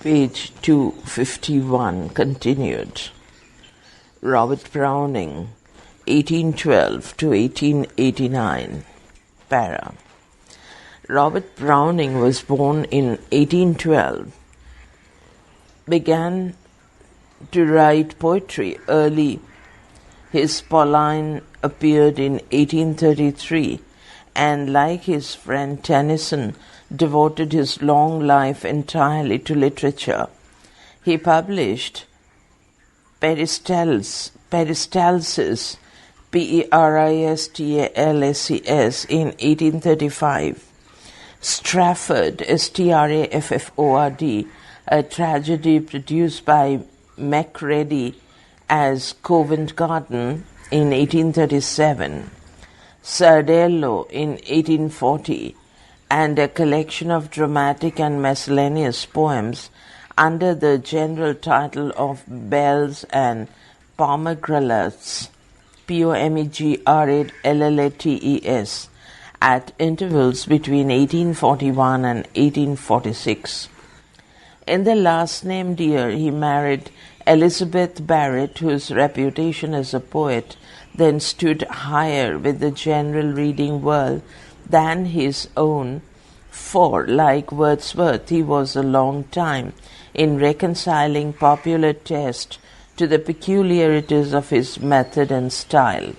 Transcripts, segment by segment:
Page 251, continued. Robert Browning, 1812 to 1889. Para. Robert Browning was born in 1812. Began to write poetry early. His Pauline appeared in 1833, and like his friend Tennyson, devoted his long life entirely to literature. He published Peristalsis, Peristalsis, in 1835, Strafford, Strafford, a tragedy produced by Macready as Covent Garden in 1837, Sardello in 1840, and a collection of dramatic and miscellaneous poems under the general title of Bells and Pomegranates, Pomegrallats, at intervals between 1841 and 1846. In the last named year, he married Elizabeth Barrett, whose reputation as a poet then stood higher with the general reading world than his own, for, like Wordsworth, he was a long time in reconciling popular taste to the peculiarities of his method and style.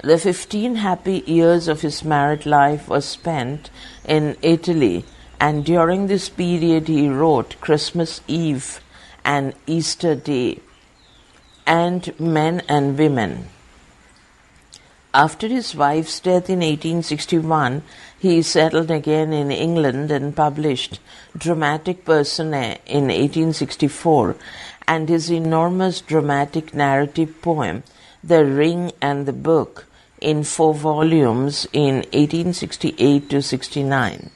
The 15 happy years of his married life were spent in Italy, and during this period he wrote Christmas Eve and Easter Day, and Men and Women. After his wife's death in 1861, he settled again in England and published Dramatic Personae in 1864, and his enormous dramatic narrative poem, The Ring and the Book, in 4 volumes in 1868 to 69.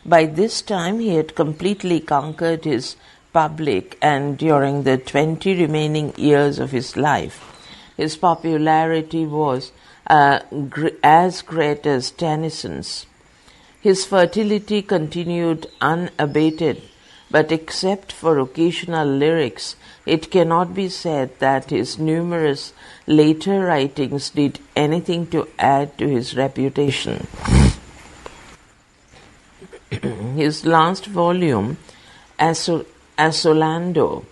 By this time he had completely conquered his public, and during the 20 remaining years of his life, his popularity was as great as Tennyson's. His fertility continued unabated, but except for occasional lyrics, it cannot be said that his numerous later writings did anything to add to his reputation. His last volume, Asolando,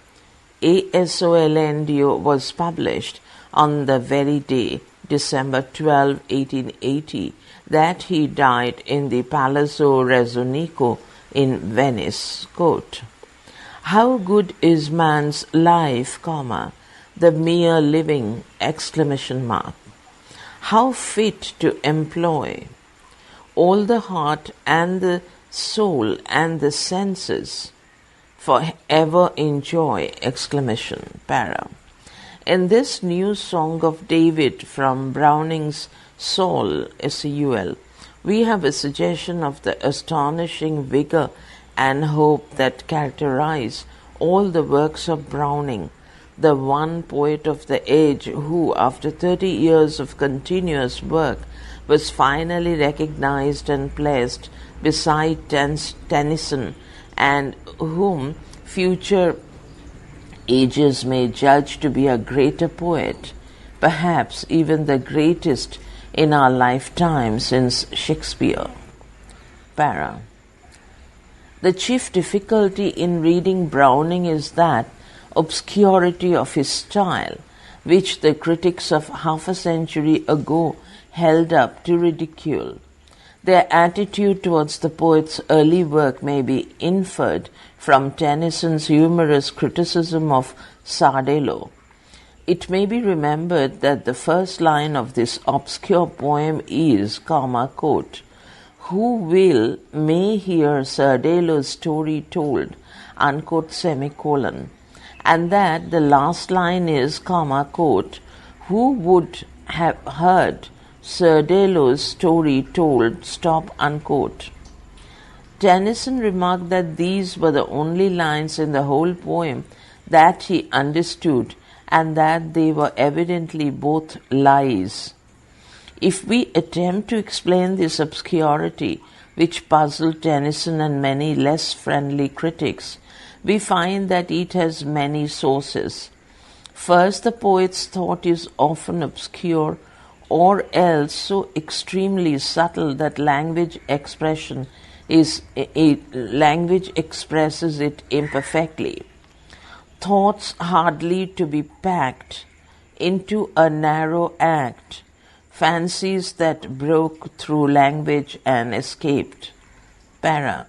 was published on the very day, December 12, 1880, that he died in the Palazzo Rezzonico in Venice. Quote, "How good is man's life, the mere living, ! How fit to employ all the heart and the soul and the senses, for ever enjoy! Para. In this new Song of David from Browning's Saul, Saul, we have a suggestion of the astonishing vigor and hope that characterize all the works of Browning, the one poet of the age who, after 30 years of continuous work, was finally recognized and placed beside Tennyson, and whom future ages may judge to be a greater poet, perhaps even the greatest in our lifetime since Shakespeare. Para. The chief difficulty in reading Browning is that obscurity of his style, which the critics of half a century ago held up to ridicule. Their attitude towards the poet's early work may be inferred from Tennyson's humorous criticism of Sardello. It may be remembered that the first line of this obscure poem is, quote, "Who may hear Sardello's story told," unquote, semicolon, and that the last line is, quote, "Who would have heard Sardello's story told," stop, unquote. Tennyson remarked that these were the only lines in the whole poem that he understood, and that they were evidently both lies. If we attempt to explain this obscurity, which puzzled Tennyson and many less friendly critics, we find that it has many sources. First, the poet's thought is often obscure or else so extremely subtle that language expresses it imperfectly. Thoughts hardly to be packed into a narrow act, fancies that broke through language and escaped. Para.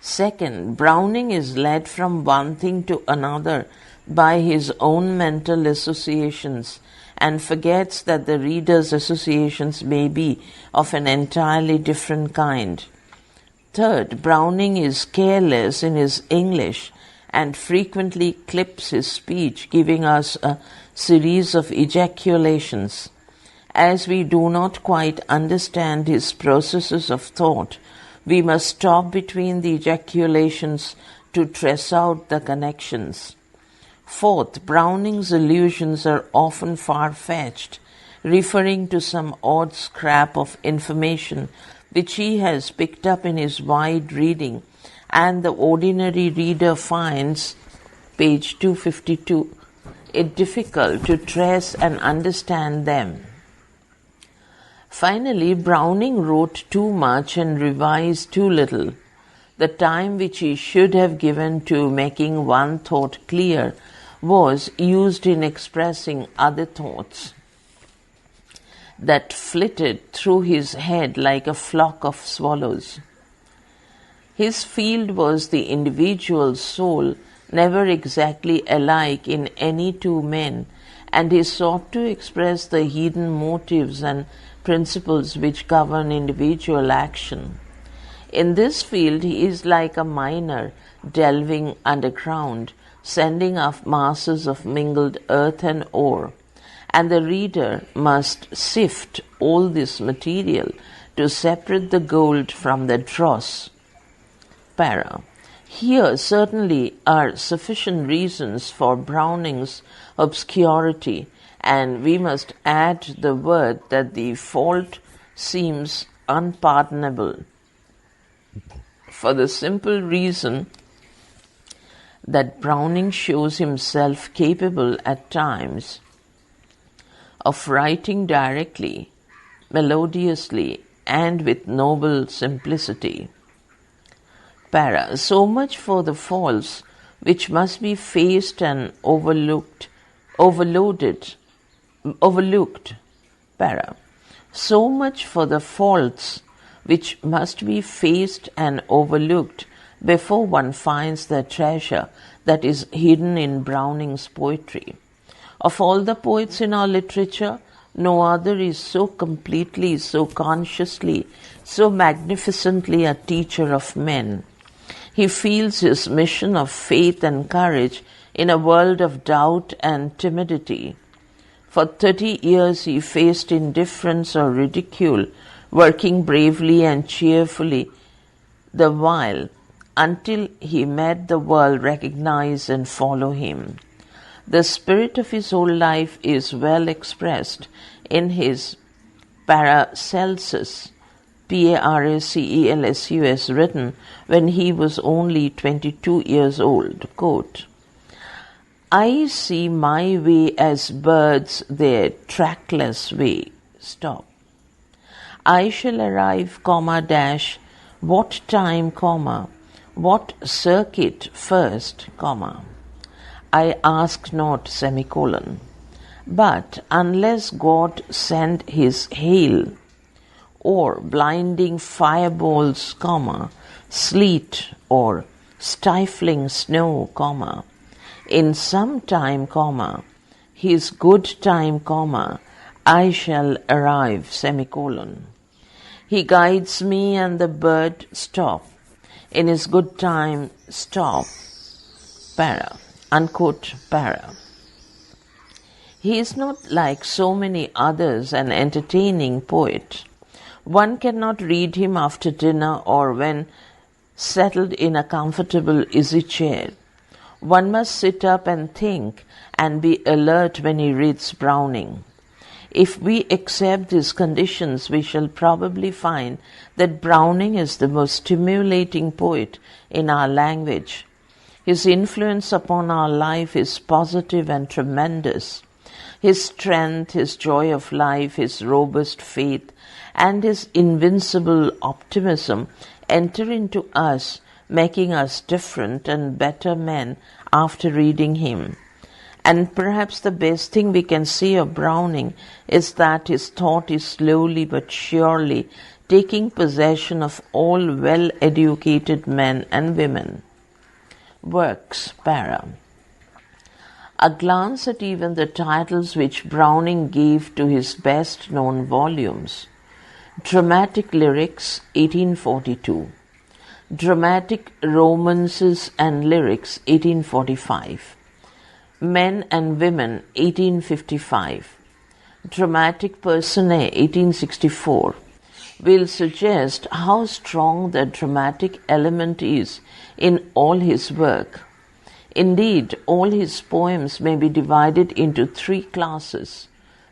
Second, Browning is led from one thing to another by his own mental associations and forgets that the reader's associations may be of an entirely different kind. Third, Browning is careless in his English and frequently clips his speech, giving us a series of ejaculations. As we do not quite understand his processes of thought, we must stop between the ejaculations to trace out the connections. Fourth, Browning's allusions are often far-fetched, referring to some odd scrap of information which he has picked up in his wide reading, and the ordinary reader finds, page 252, it difficult to trace and understand them. Finally, Browning wrote too much and revised too little. The time which he should have given to making one thought clear was used in expressing other thoughts that flitted through his head like a flock of swallows. His field was the individual soul, never exactly alike in any two men, and he sought to express the hidden motives and principles which govern individual action. In this field he is like a miner delving underground, sending up masses of mingled earth and ore, and the reader must sift all this material to separate the gold from the dross. Para. Here certainly are sufficient reasons for Browning's obscurity, and we must add the word that the fault seems unpardonable, for the simple reason that Browning shows himself capable at times of writing directly, melodiously, and with noble simplicity. Para. So much for the faults which must be faced and overlooked. Para. So much for the faults which must be faced and overlooked before one finds the treasure that is hidden in Browning's poetry. Of all the poets in our literature, no other is so completely, so consciously, so magnificently a teacher of men. He feels his mission of faith and courage in a world of doubt and timidity. For 30 years he faced indifference or ridicule, working bravely and cheerfully the while, until he made the world recognize and follow him. The spirit of his whole life is well expressed in his Paracelsus, Paracelsus, written when he was only 22 years old. Quote, I see my way as birds their trackless way. Stop. I shall arrive, dash, what time, what circuit first, I ask not, semicolon. But unless God send his hail, or blinding fireballs, sleet, or stifling snow, in some time, his good time, I shall arrive, semicolon. He guides me and the bird stop. In his good time, stop. Para. Unquote. Para. He is not like so many others an entertaining poet. One cannot read him after dinner or when settled in a comfortable easy chair. One must sit up and think and be alert when he reads Browning. If we accept these conditions, we shall probably find that Browning is the most stimulating poet in our language. His influence upon our life is positive and tremendous. His strength, his joy of life, his robust faith, and his invincible optimism enter into us, making us different and better men after reading him. And perhaps the best thing we can say of Browning is that his thought is slowly but surely taking possession of all well-educated men and women. Works, para. A glance at even the titles which Browning gave to his best-known volumes. Dramatic Lyrics, 1842. Dramatic Romances and Lyrics, 1845. Men and Women, 1855. Dramatic Personae, 1864. Will suggest how strong the dramatic element is in all his work. Indeed, all his poems may be divided into three classes: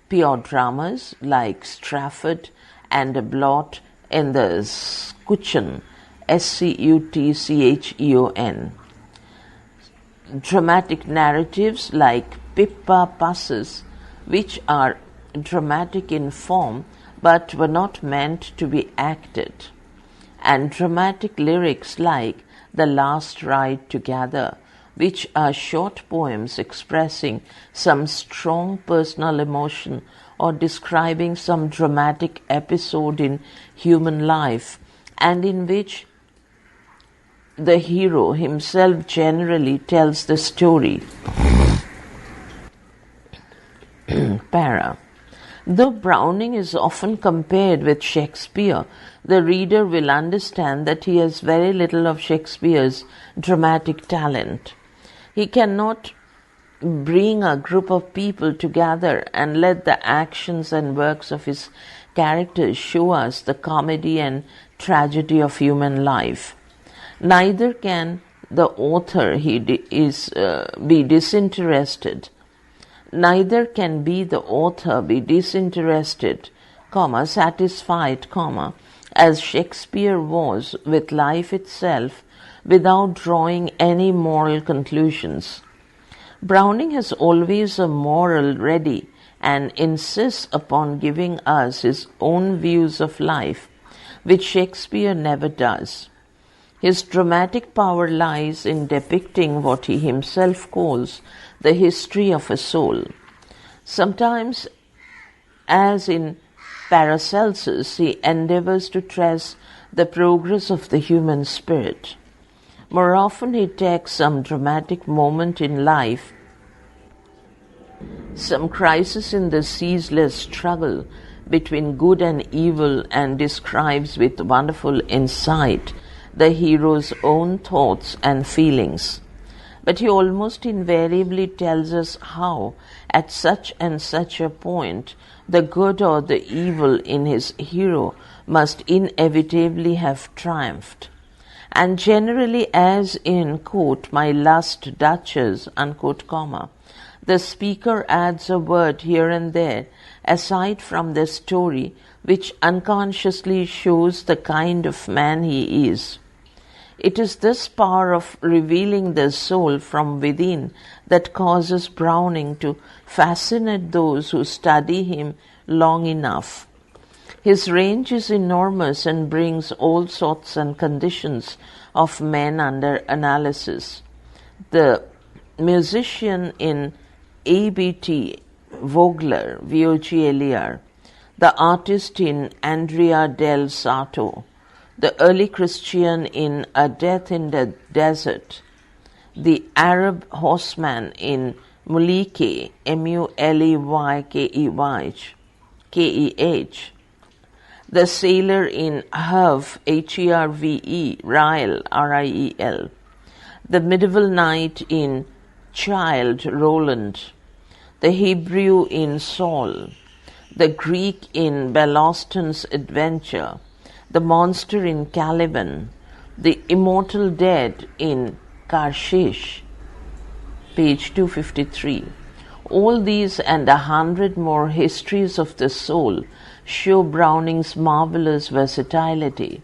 pure dramas like Strafford and a blot in the Scutcheon, Scutcheon, dramatic narratives like Pippa Passes, which are dramatic in form but were not meant to be acted, and dramatic lyrics like The Last Ride Together, which are short poems expressing some strong personal emotion or describing some dramatic episode in human life, and in which the hero himself generally tells the story. Para. Though Browning is often compared with Shakespeare, the reader will understand that he has very little of Shakespeare's dramatic talent. He cannot bring a group of people together and let the actions and works of his characters show us the comedy and tragedy of human life. Neither can the author be disinterested. Neither can the author be disinterested, satisfied, as Shakespeare was with life itself, without drawing any moral conclusions. Browning has always a moral ready and insists upon giving us his own views of life, which Shakespeare never does. His dramatic power lies in depicting what he himself calls the history of a soul. Sometimes, as in Paracelsus, he endeavors to trace the progress of the human spirit. More often he takes some dramatic moment in life, some crisis in the ceaseless struggle between good and evil, and describes with wonderful insight the hero's own thoughts and feelings. But he almost invariably tells us how, at such and such a point, the good or the evil in his hero must inevitably have triumphed. And generally, as in, quote, My Lust Duchess, unquote, the speaker adds a word here and there, aside from the story, which unconsciously shows the kind of man he is. It is this power of revealing the soul from within that causes Browning to fascinate those who study him long enough. His range is enormous and brings all sorts and conditions of men under analysis. The musician in A.B.T. Vogler, Vogler, the artist in Andrea del Sarto, the early Christian in A Death in the Desert, the Arab horseman in Mulekeh, Muleykeh, the sailor in Herve, Herve, Riel, Riel, the medieval knight in Child, Roland, the Hebrew in Saul, the Greek in Belloston's Adventure, the monster in Caliban, the immortal dead in Karshish, page 253. All these and 100 more histories of the soul show Browning's marvelous versatility.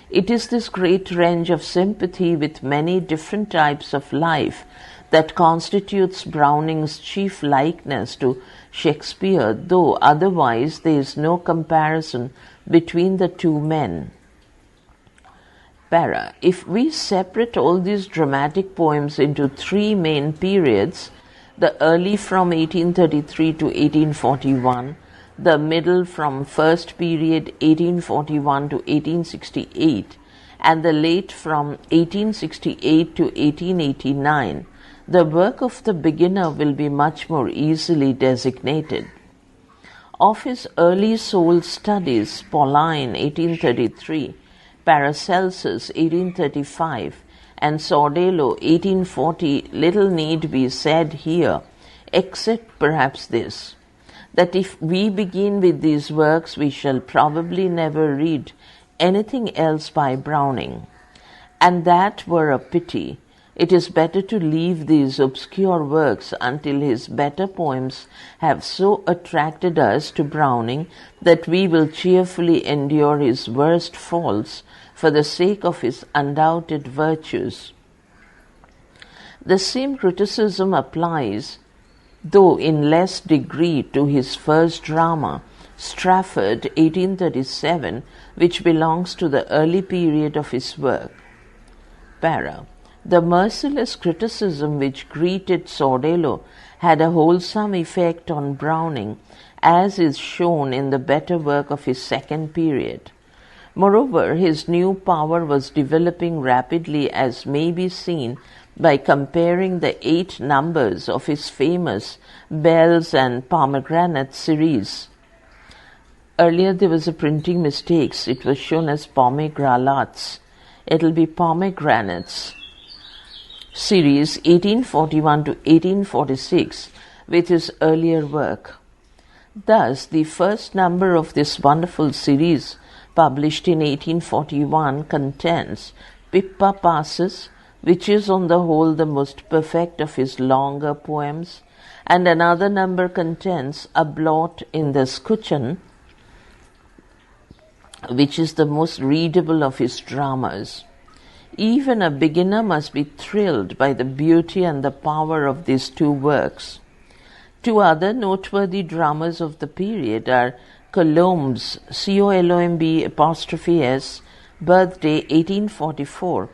It is this great range of sympathy with many different types of life that constitutes Browning's chief likeness to Shakespeare, though otherwise there is no comparison between the two men. Para. If we separate all these dramatic poems into three main periods, the early from 1833 to 1841, the middle from first period 1841 to 1868, and the late from 1868 to 1889, the work of the beginner will be much more easily designated. Of his early soul studies, Pauline 1833, Paracelsus 1835, and Sordello 1840, little need be said here, except perhaps this, that if we begin with these works, we shall probably never read anything else by Browning. And that were a pity. It is better to leave these obscure works until his better poems have so attracted us to Browning that we will cheerfully endure his worst faults for the sake of his undoubted virtues. The same criticism applies, though in less degree, to his first drama, Strafford 1837, which belongs to the early period of his work. Para. The merciless criticism which greeted Sordello had a wholesome effect on Browning, as is shown in the better work of his second period. Moreover, his new power was developing rapidly, as may be seen by comparing the 8 numbers of his famous Bells and Pomegranate series. Earlier there was a printing mistake. It was shown as Pomegranates. It will be Pomegranates series 1841 to 1846 with his earlier work. Thus, the first number of this wonderful series, published in 1841, contains Pippa Passes, which is on the whole the most perfect of his longer poems, and another number contains A Blot in the Scutcheon, which is the most readable of his dramas. Even a beginner must be thrilled by the beauty and the power of these two works. Two other noteworthy dramas of the period are Colombe's COLOMB''S Birthday 1844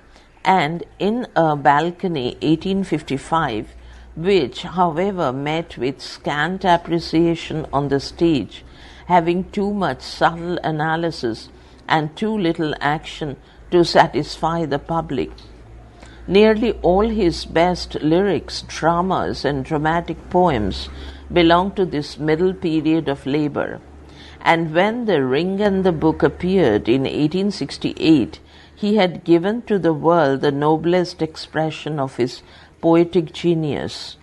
and In a Balcony 1855, which, however, met with scant appreciation on the stage, having too much subtle analysis and too little action to satisfy the public. Nearly all his best lyrics, dramas, and dramatic poems belong to this middle period of labor. And when The Ring and the Book appeared in 1868, he had given to the world the noblest expression of his poetic genius.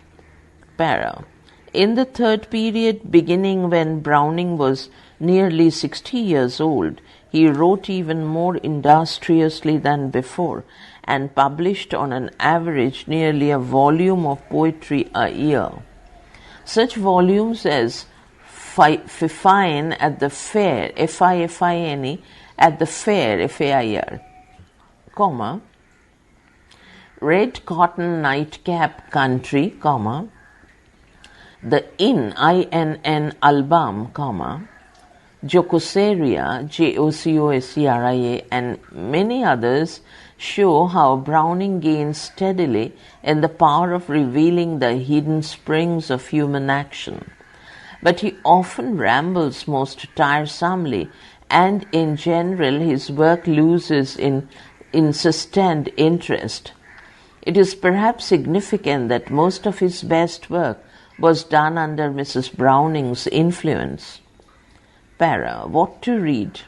Para. In the third period, beginning when Browning was nearly 60 years old, he wrote even more industriously than before and published on an average nearly a volume of poetry a year. Such volumes as Fifine at the Fair, Fifine at the Fair, Fair, comma, Red Cotton Nightcap Country, comma, The Inn, INN Album, comma, Jocoseria, Jocoseria, and many others show how Browning gains steadily in the power of revealing the hidden springs of human action. But he often rambles most tiresomely, and in general his work loses in sustained interest. It is perhaps significant that most of his best work was done under Mrs. Browning's influence. Para. What to read?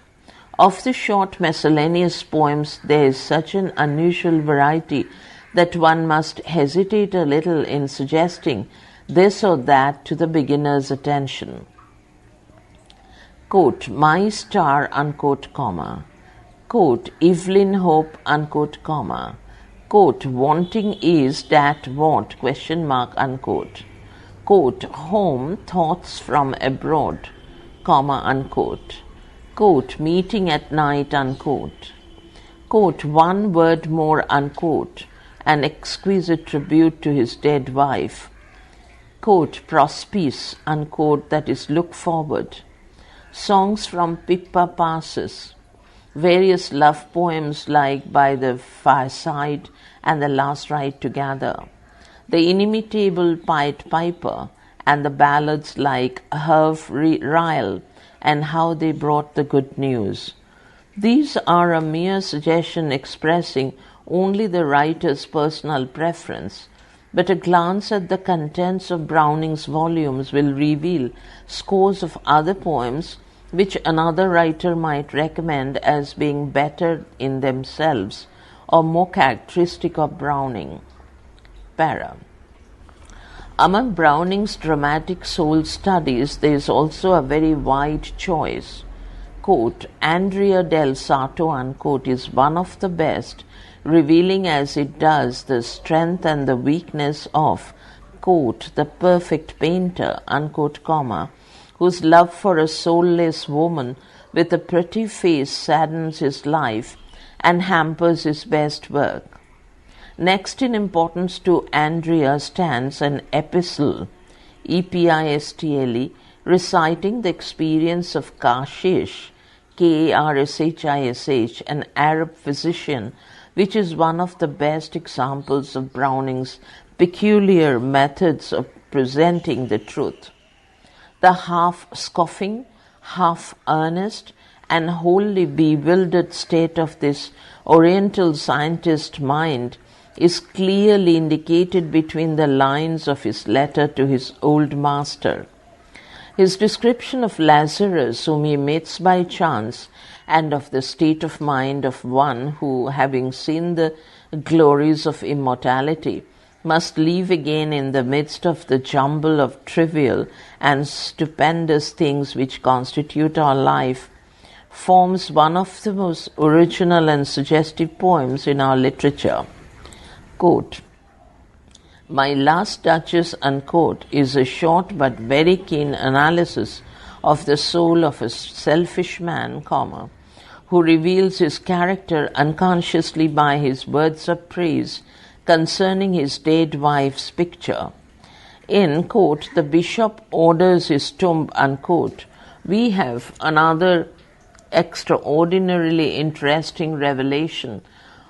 Of the short miscellaneous poems, there is such an unusual variety that one must hesitate a little in suggesting this or that to the beginner's attention. Quote, My Star, unquote, comma. Quote, Evelyn Hope, unquote, comma. Quote, Wanting is that what, question mark, unquote. Quote, home, thoughts from abroad, comma, unquote. Quote, meeting at night, unquote. Quote, one word more, unquote, an exquisite tribute to his dead wife. Quote, prospice, unquote, that is, look forward. Songs from Pippa Passes. Various love poems like By the Fireside and The Last Ride Together. The inimitable Pied Piper and the ballads like Hiralal and How They Brought the Good News. These are a mere suggestion expressing only the writer's personal preference, but a glance at the contents of Browning's volumes will reveal scores of other poems which another writer might recommend as being better in themselves or more characteristic of Browning. Para. Among Browning's dramatic soul studies, there is also a very wide choice. Quote, Andrea del Sarto, unquote, is one of the best, revealing as it does the strength and the weakness of, quote, the perfect painter, unquote, comma, whose love for a soulless woman with a pretty face saddens his life and hampers his best work. Next in importance to Andrea stands an epistle, Epistle, reciting the experience of Kashish, Karshish, an Arab physician, which is one of the best examples of Browning's peculiar methods of presenting the truth. The half-scoffing, half-earnest, and wholly bewildered state of this Oriental scientist mind is clearly indicated between the lines of his letter to his old master. His description of Lazarus, whom he meets by chance, and of the state of mind of one who, having seen the glories of immortality, must live again in the midst of the jumble of trivial and stupendous things which constitute our life, forms one of the most original and suggestive poems in our literature. Quote, My Last Duchess, unquote, is a short but very keen analysis of the soul of a selfish man, comma, who reveals his character unconsciously by his words of praise concerning his dead wife's picture. In, quote, The Bishop Orders His Tomb, unquote, we have another extraordinarily interesting revelation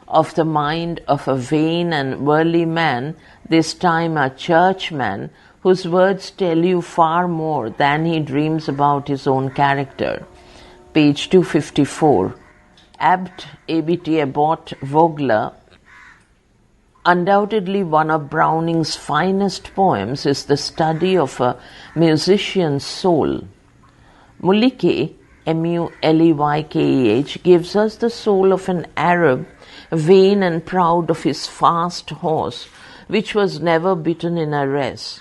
of the mind of a vain and worldly man, this time a churchman, whose words tell you far more than he dreams about his own character. Page 254. Abt Abbot Vogler. Undoubtedly one of Browning's finest poems is the study of a musician's soul. Mulike, Muleykeh, gives us the soul of an Arab, vain and proud of his fast horse, which was never beaten in a race.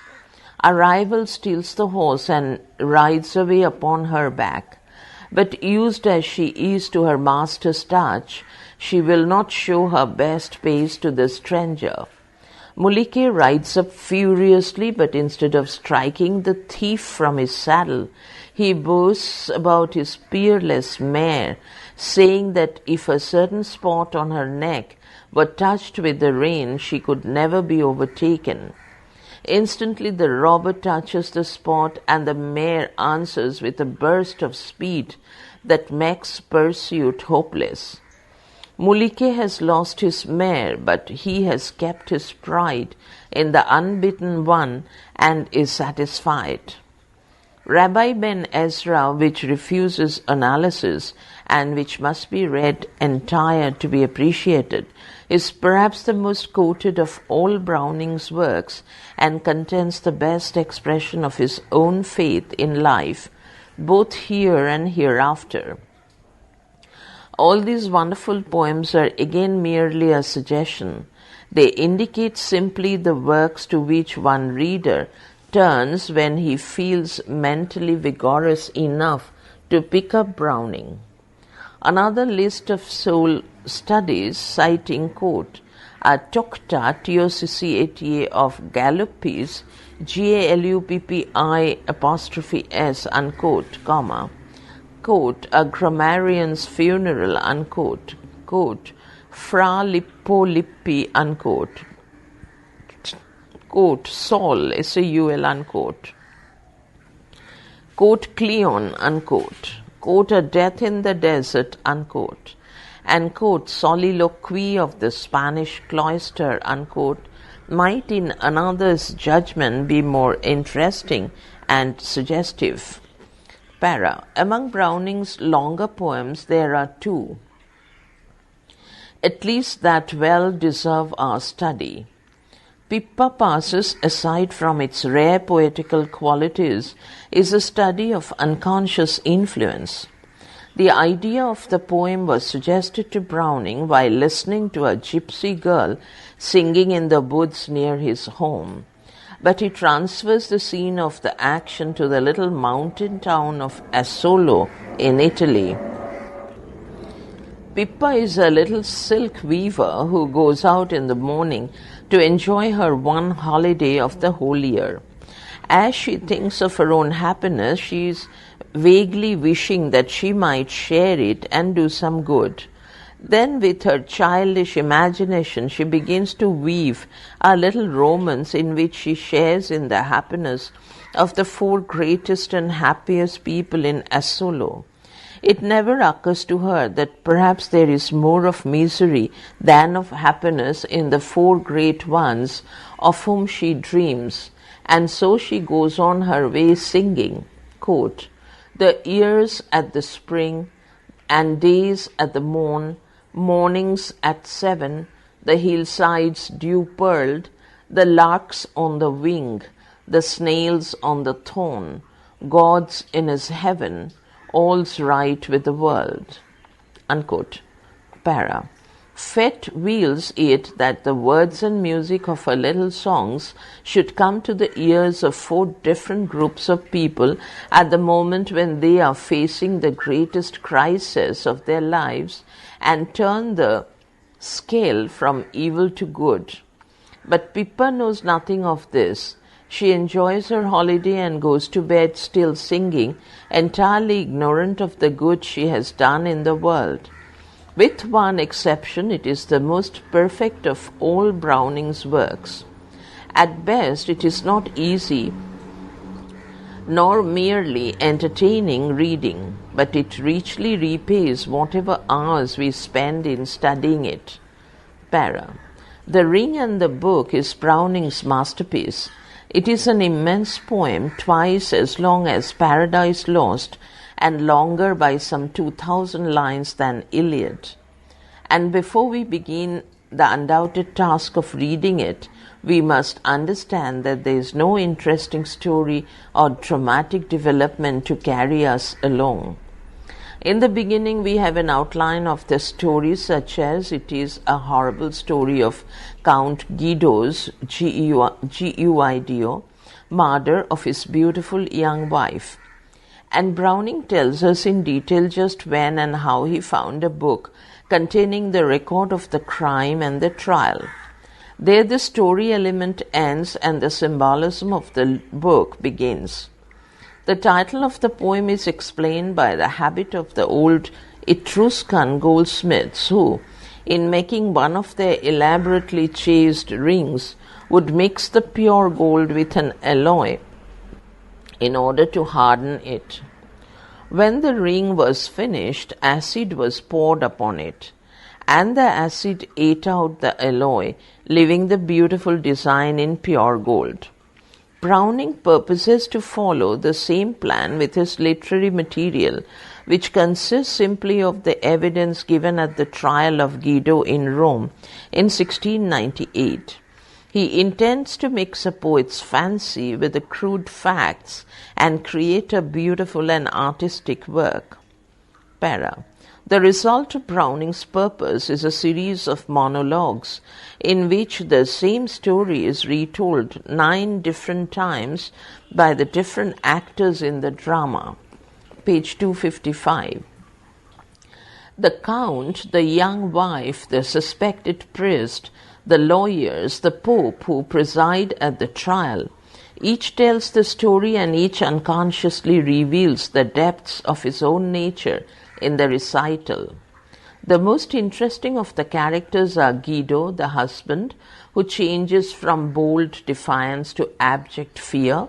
A rival steals the horse and rides away upon her back. But used as she is to her master's touch, she will not show her best pace to the stranger. Mulike rides up furiously, but instead of striking the thief from his saddle, he boasts about his peerless mare, saying that if a certain spot on her neck were touched with the rein, she could never be overtaken. Instantly the robber touches the spot, and the mare answers with a burst of speed that makes pursuit hopeless. Mulike has lost his mare, but he has kept his pride in the unbeaten one and is satisfied. Rabbi Ben Ezra, which refuses analysis and which must be read entire to be appreciated, is perhaps the most quoted of all Browning's works and contains the best expression of his own faith in life, both here and hereafter. All these wonderful poems are again merely a suggestion. They indicate simply the works to which one reader turns when he feels mentally vigorous enough to pick up Browning. Another list of soul studies, citing, quote, a tocta, T-O-C-C-A-T-A, of Galluppi's, G-A-L-U-P-P-I', unquote, quote, a grammarian's funeral, unquote, quote, Fra Lippo Lippi, unquote, quote, Saul, S-A-U-L, unquote, quote, Cleon, unquote, quote, a death in the desert, unquote, and quote, soliloquy of the Spanish cloister, unquote, might in another's judgment be more interesting and suggestive. Para. Among Browning's longer poems there are two, at least, that well deserve our study. Pippa Passes, aside from its rare poetical qualities, is a study of unconscious influence. The idea of the poem was suggested to Browning while listening to a gypsy girl singing in the woods near his home, but he transfers the scene of the action to the little mountain town of Asolo in Italy. Pippa is a little silk weaver who goes out in the morning to enjoy her one holiday of the whole year. As she thinks of her own happiness, she is vaguely wishing that she might share it and do some good. Then, with her childish imagination, she begins to weave a little romance in which she shares in the happiness of the four greatest and happiest people in Asolo. It never occurs to her that perhaps there is more of misery than of happiness in the four great ones of whom she dreams, and so she goes on her way singing, quote, the years at the spring, and days at the morn, mornings at 7, the hillsides dew-pearled, the larks on the wing, the snails on the thorn, God's in his heaven, all's right with the world, unquote. Para. Fate wills it that the words and music of her little songs should come to the ears of four different groups of people at the moment when they are facing the greatest crisis of their lives and turn the scale from evil to good. But Pippa knows nothing of this. She enjoys her holiday and goes to bed still singing, entirely ignorant of the good she has done in the world. With one exception, it is the most perfect of all Browning's works. At best, it is not easy nor merely entertaining reading, but it richly repays whatever hours we spend in studying it. Para. The Ring and the Book is Browning's masterpiece. It is an immense poem, twice as long as Paradise Lost, and longer by some 2,000 lines than Iliad. And before we begin the undoubted task of reading it, we must understand that there is no interesting story or dramatic development to carry us along. In the beginning, we have an outline of the story, such as it is a horrible story of Count Guido's, Guido, murder of his beautiful young wife. And Browning tells us in detail just when and how he found a book containing the record of the crime and the trial. There the story element ends and the symbolism of the book begins. The title of the poem is explained by the habit of the old Etruscan goldsmiths who, in making one of their elaborately chased rings, would mix the pure gold with an alloy in order to harden it. When the ring was finished, acid was poured upon it, and the acid ate out the alloy, leaving the beautiful design in pure gold. Browning purposes to follow the same plan with his literary material, which consists simply of the evidence given at the trial of Guido in Rome in 1698. He intends to mix a poet's fancy with the crude facts and create a beautiful and artistic work. Para. The result of Browning's purpose is a series of monologues in which the same story is retold 9 different times by the different actors in the drama. Page 255. The Count, the young wife, the suspected priest, the lawyers, the Pope who preside at the trial. Each tells the story and each unconsciously reveals the depths of his own nature in the recital. The most interesting of the characters are Guido, the husband, who changes from bold defiance to abject fear;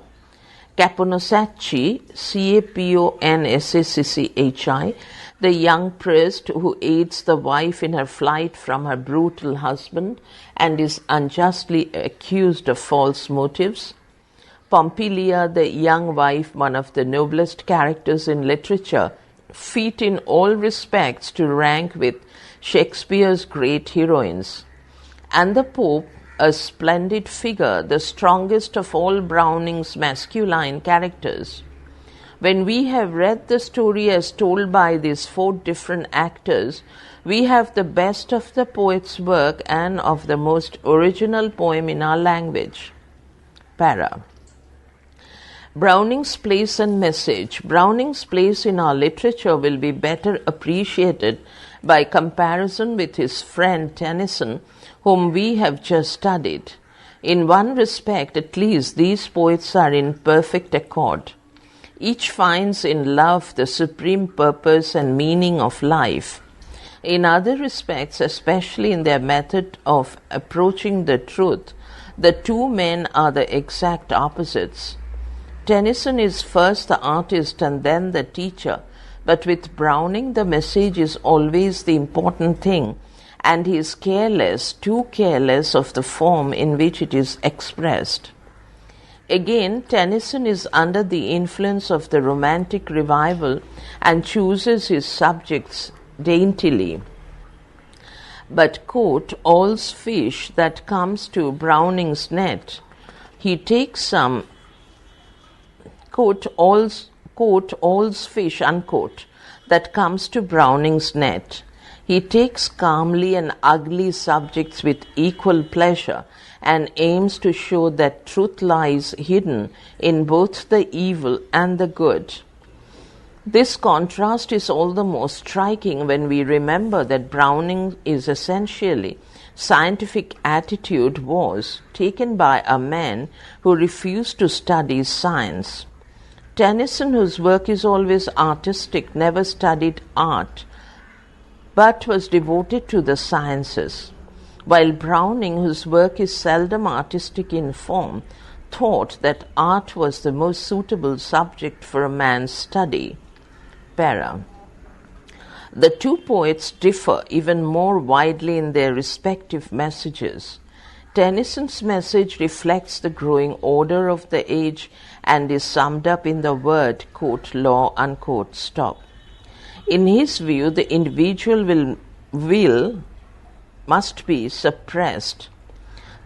Caponassacchi, Caponassacchi, the young priest who aids the wife in her flight from her brutal husband and is unjustly accused of false motives; Pompilia, the young wife, one of the noblest characters in literature, fit in all respects to rank with Shakespeare's great heroines; and the Pope, a splendid figure, the strongest of all Browning's masculine characters. When we have read the story as told by these 4 different actors, we have the best of the poet's work and of the most original poem in our language. Para. Browning's place and message. Browning's place in our literature will be better appreciated by comparison with his friend Tennyson, whom we have just studied. In one respect, at least, these poets are in perfect accord. Each finds in love the supreme purpose and meaning of life. In other respects, especially in their method of approaching the truth, the 2 men are the exact opposites. Tennyson is first the artist and then the teacher, but with Browning the message is always the important thing, and he is careless, too careless of the form in which it is expressed. Again, Tennyson is under the influence of the Romantic revival and chooses his subjects daintily. But, quote, all's fish that comes to Browning's net, he takes some, quote, all's fish, unquote, that comes to Browning's net. He takes calmly and ugly subjects with equal pleasure and aims to show that truth lies hidden in both the evil and the good. This contrast is all the more striking when we remember that Browning is essentially scientific attitude was taken by a man who refused to study science. Tennyson, whose work is always artistic, never studied art, but was devoted to the sciences, while Browning, whose work is seldom artistic in form, thought that art was the most suitable subject for a man's study. Para. The 2 poets differ even more widely in their respective messages. Tennyson's message reflects the growing order of the age and is summed up in the word, quote, law, unquote, stop. In his view, the individual will must be suppressed.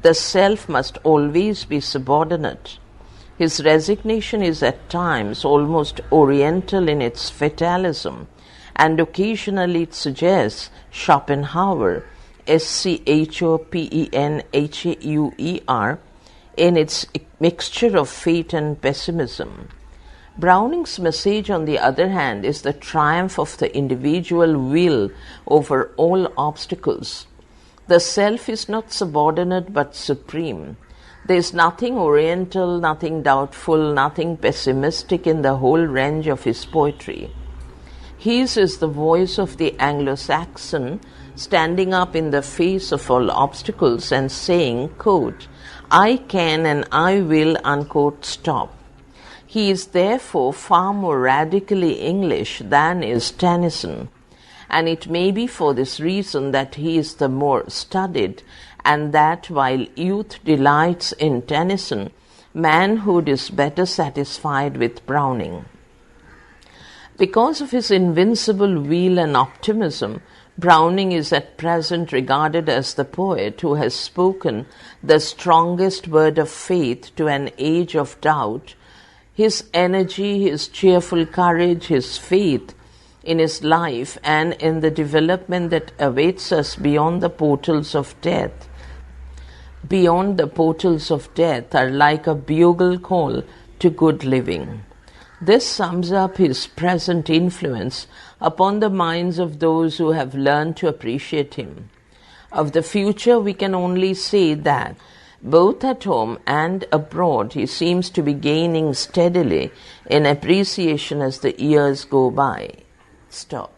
The self must always be subordinate. His resignation is at times almost oriental in its fatalism, and occasionally it suggests Schopenhauer, Schopenhauer, in its mixture of fate and pessimism. Browning's message, on the other hand, is the triumph of the individual will over all obstacles. The self is not subordinate but supreme. There is nothing oriental, nothing doubtful, nothing pessimistic in the whole range of his poetry. His is the voice of the Anglo-Saxon standing up in the face of all obstacles and saying, quote, I can and I will, unquote, stop. He is therefore far more radically English than is Tennyson, and it may be for this reason that he is the more studied, and that while youth delights in Tennyson, manhood is better satisfied with Browning. Because of his invincible will and optimism, Browning is at present regarded as the poet who has spoken the strongest word of faith to an age of doubt. His energy, his cheerful courage, his faith in his life and in the development that awaits us beyond the portals of death are like a bugle call to good living. This sums up his present influence upon the minds of those who have learned to appreciate him. Of the future, we can only say that both at home and abroad, he seems to be gaining steadily in appreciation as the years go by. Stop.